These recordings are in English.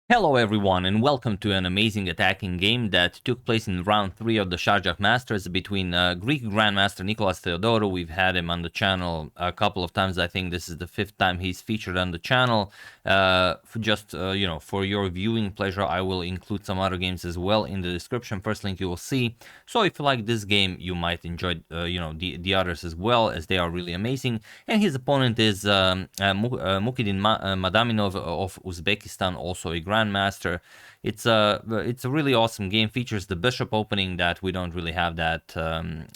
Hello everyone and welcome to an amazing attacking game that took place in round 3 of the Sharjah Masters between Greek Grandmaster Nikolas Theodorou. We've had him on the channel a couple of times. I think this is the 5th time he's featured on the channel. For your viewing pleasure, I will include some other games as well in the description. First link you will see. So if you like this game, you might enjoy the others as well, as they are really amazing. And his opponent is Mukhiddin Madaminov of Uzbekistan, also a Grandmaster. It's a really awesome game. Features the bishop opening that we don't really have that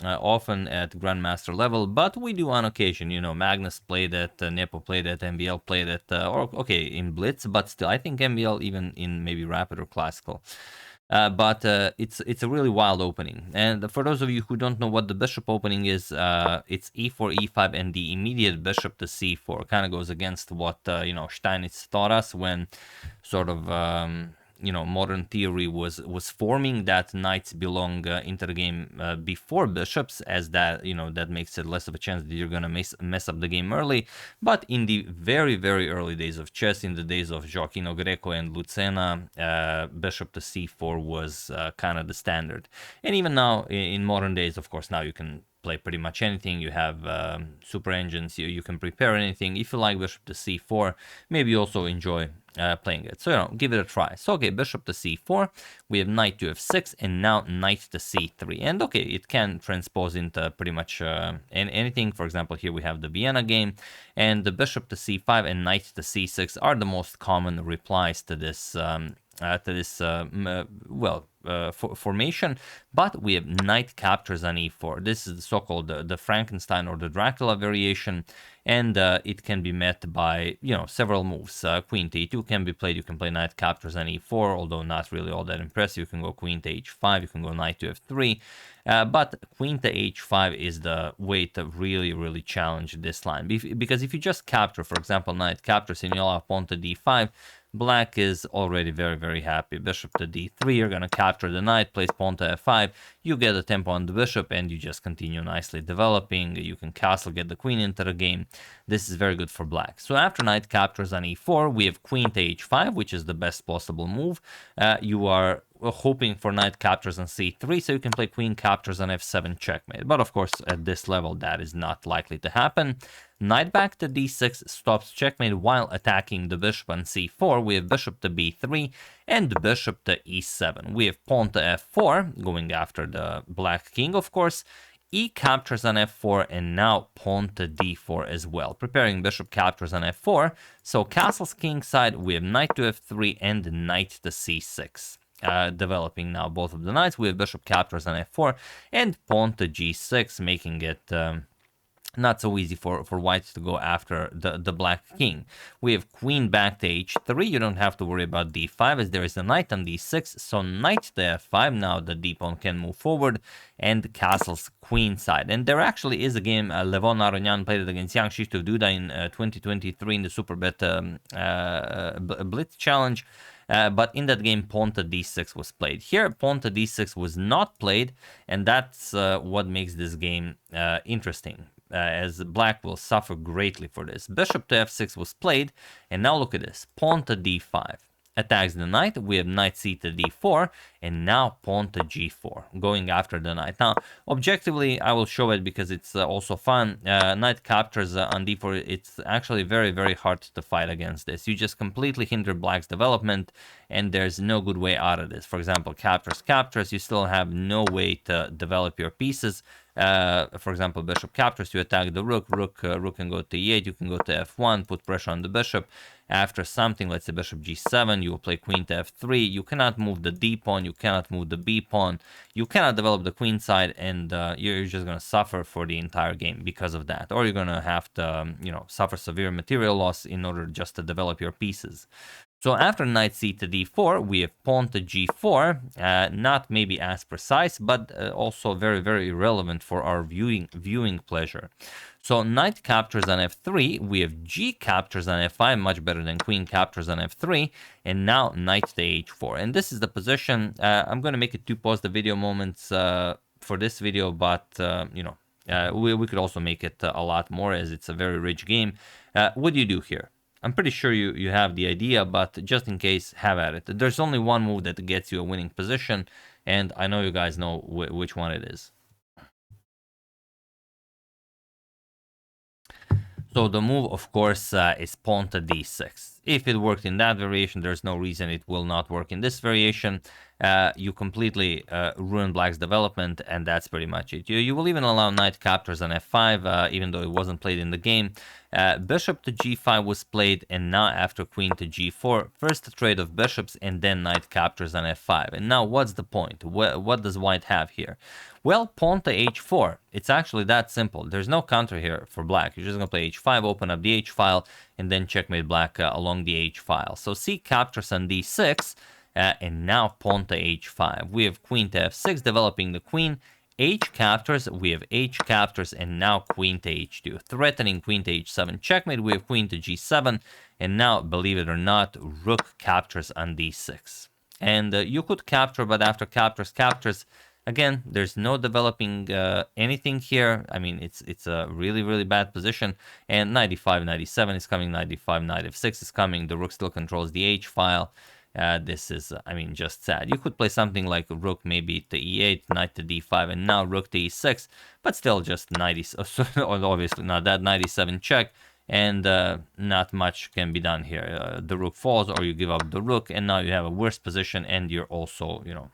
often at Grandmaster level, but we do on occasion. You know, Magnus played it, Nepo played it, MBL played it, or okay, in Blitz, but still, I think MBL even in maybe Rapid or Classical. But it's a really wild opening. And for those of you who don't know what the bishop opening is, it's e4, e5, and the immediate bishop to c4. Kind of goes against what Steinitz taught us when sort of modern theory was forming, that knights belong into the game before bishops, as that that makes it less of a chance that you're gonna mess up the game early. But in the very early days of chess, in the days of Gioacchino Greco and Lucena, bishop to c4 was kind of the standard. And even now in modern days, of course, now you can play pretty much anything. You have super engines, you can prepare anything. If you like bishop to c4, maybe you also enjoy playing it. So, give it a try. So, okay, bishop to c4, we have knight to f6, and now knight to c3. And okay, it can transpose into pretty much anything. For example, here we have the Vienna game, and the bishop to c5 and knight to c6 are the most common replies to this formation. But we have knight captures on e4. This is the so-called the Frankenstein or the Dracula variation, and it can be met by several moves. Queen to e2 can be played. You can play knight captures on e4, although not really all that impressive. You can go queen to h5. You can go knight to f3. But queen to h5 is the way to really challenge this line, because if you just capture, for example, knight captures and you allow pawn to d5, Black is already very happy. Bishop to d3, you're gonna capture the knight, place pawn to f5, you get a tempo on the bishop, and you just continue nicely developing. You can castle, get the queen into the game. This is very good for Black. So after knight captures on e4, we have queen to h5, which is the best possible move. You are hoping for knight captures on c3, so you can play queen captures on f7 checkmate. But of course, at this level, that is not likely to happen. Knight back to d6 stops checkmate while attacking the bishop on c4. We have bishop to b3 and bishop to e7. We have pawn to f4, going after the black king, of course. E captures on f4, and now pawn to d4 as well, preparing bishop captures on f4. So castle's king side, we have knight to f3 and knight to c6. Developing now both of the knights. We have bishop captures on f4 and pawn to g6, making it not so easy for white to go after the black king. We have queen back to h3. You don't have to worry about d5, as there is a knight on d6. So knight to f5. Now the d-pawn can move forward, and castle's queen side. And there actually is a game, Levon Aronyan played it against Yang Shishtu Duda in 2023 in the Superbet Blitz Challenge. But in that game, pawn to d6 was played. Here, pawn to d6 was not played, and that's what makes this game interesting, as black will suffer greatly for this. Bishop to f6 was played, and now look at this. Pawn to d5. Attacks the knight. We have knight c to d4, and now pawn to g4, going after the knight. Now, objectively, I will show it because it's also fun. Knight captures on d4. It's actually very hard to fight against this. You just completely hinder black's development, and there's no good way out of this. For example, captures. You still have no way to develop your pieces. For example, bishop captures, you attack the rook. Rook can go to e8, you can go to f1, put pressure on the bishop. After something, let's say bishop g7, you will play queen to f3. You cannot move the d-pawn, you cannot move the b-pawn, you cannot develop the queen side, and you're just going to suffer for the entire game because of that. Or you're going to have to, suffer severe material loss in order just to develop your pieces. So after knight c to d4, we have pawn to g4, not maybe as precise, but also very relevant for our viewing pleasure. So knight captures on f3, we have g captures on f5, much better than queen captures on f3, and now knight to h4. And this is the position. I'm going to make it 2 pause the video moments for this video, but we could also make it a lot more, as it's a very rich game. What do you do here? I'm pretty sure you have the idea, but just in case, have at it. There's only one move that gets you a winning position, and I know you guys know which one it is. So the move, of course, is pawn to d6. If it worked in that variation, there's no reason it will not work in this variation. You completely ruin black's development, and that's pretty much it. You will even allow knight captures on f5, even though it wasn't played in the game. Bishop to g5 was played, and now after queen to g4, first a trade of bishops, and then knight captures on f5. And now what's the point? What does white have here? Well, pawn to h4. It's actually that simple. There's no counter here for black. You're just going to play h5, open up the h file, and then checkmate black along the h file. So c captures on d6, and now pawn to h5. We have queen to f6, developing the queen. H captures, we have h captures, and now queen to h2, threatening queen to h7. Checkmate, we have queen to g7, and now, believe it or not, rook captures on d6. And you could capture, but after captures, again, there's no developing anything here. I mean, it's a really, really bad position. And knight d5, knight d7 is coming, knight d5, knight f6 is coming. The rook still controls the h file. This is, I mean, just sad. You could play something like rook maybe to e8, knight to d5, and now rook to e6, but still just knight obviously not that, knight e7 check, and not much can be done here. The rook falls, or you give up the rook, and now you have a worse position, and you're also, you know,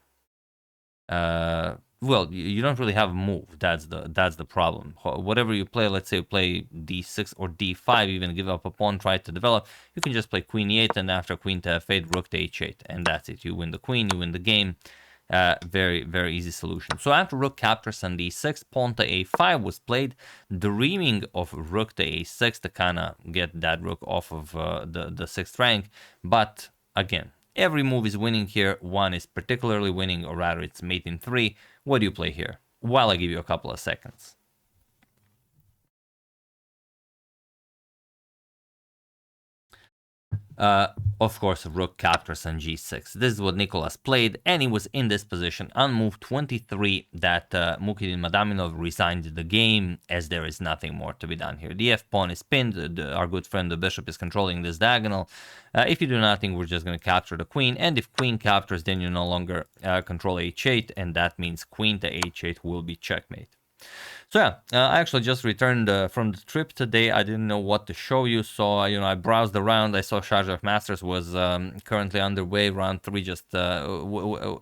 well, you don't really have a move. That's the problem. Whatever you play, let's say you play d6 or d5, even give up a pawn, try to develop, you can just play queen e8, and after queen to f8, rook to h8, and that's it. You win the queen, you win the game. Very, very easy solution. So after rook captures on d6, pawn to a5 was played, dreaming of rook to a6 to kind of get that rook off of the 6th rank. But again, every move is winning here. One is particularly winning, or rather it's mate in 3. What do you play here? While I give you a couple of seconds. Of course, rook captures on g6. This is what Nikolas played, and he was in this position on move 23 that Mukhiddin Madaminov resigned the game, as there is nothing more to be done here. The f-pawn is pinned, our good friend the bishop is controlling this diagonal. If you do nothing, we're just going to capture the queen, and if queen captures, then you no longer control h8, and that means queen to h8 will be checkmate. So yeah, I actually just returned from the trip today. I didn't know what to show you, so you know, I browsed around. I saw Sharjah Masters was currently underway. Round 3 just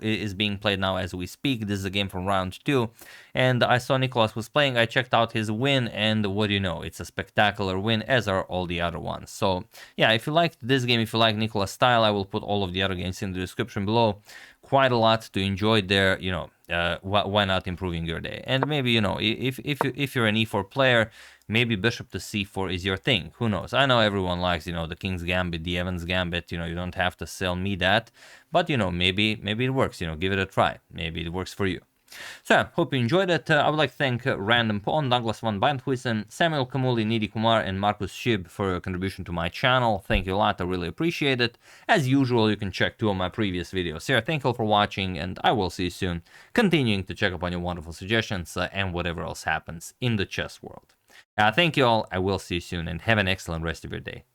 is being played now as we speak. This is a game from round 2, and I saw Nikolas was playing. I checked out his win, and what do you know? It's a spectacular win, as are all the other ones. So yeah, if you liked this game, if you like Nikolas' style, I will put all of the other games in the description below. Quite a lot to enjoy there, you know. Why not improving your day? And maybe, you know, if you're an e4 player, maybe bishop to c4 is your thing. Who knows? I know everyone likes, you know, the King's Gambit, the Evans Gambit. You know, you don't have to sell me that, but you know, maybe it works. You know, give it a try. Maybe it works for you. So yeah, hope you enjoyed it. I would like to thank Random Pawn, Douglas Van Bandhuisen, Samuel Kamuli, Nidhi Kumar, and Marcus Shib for your contribution to my channel. Thank you a lot. I really appreciate it. As usual, you can check 2 of my previous videos here. Thank you all for watching, and I will see you soon, continuing to check up on your wonderful suggestions and whatever else happens in the chess world. Thank you all. I will see you soon, and have an excellent rest of your day.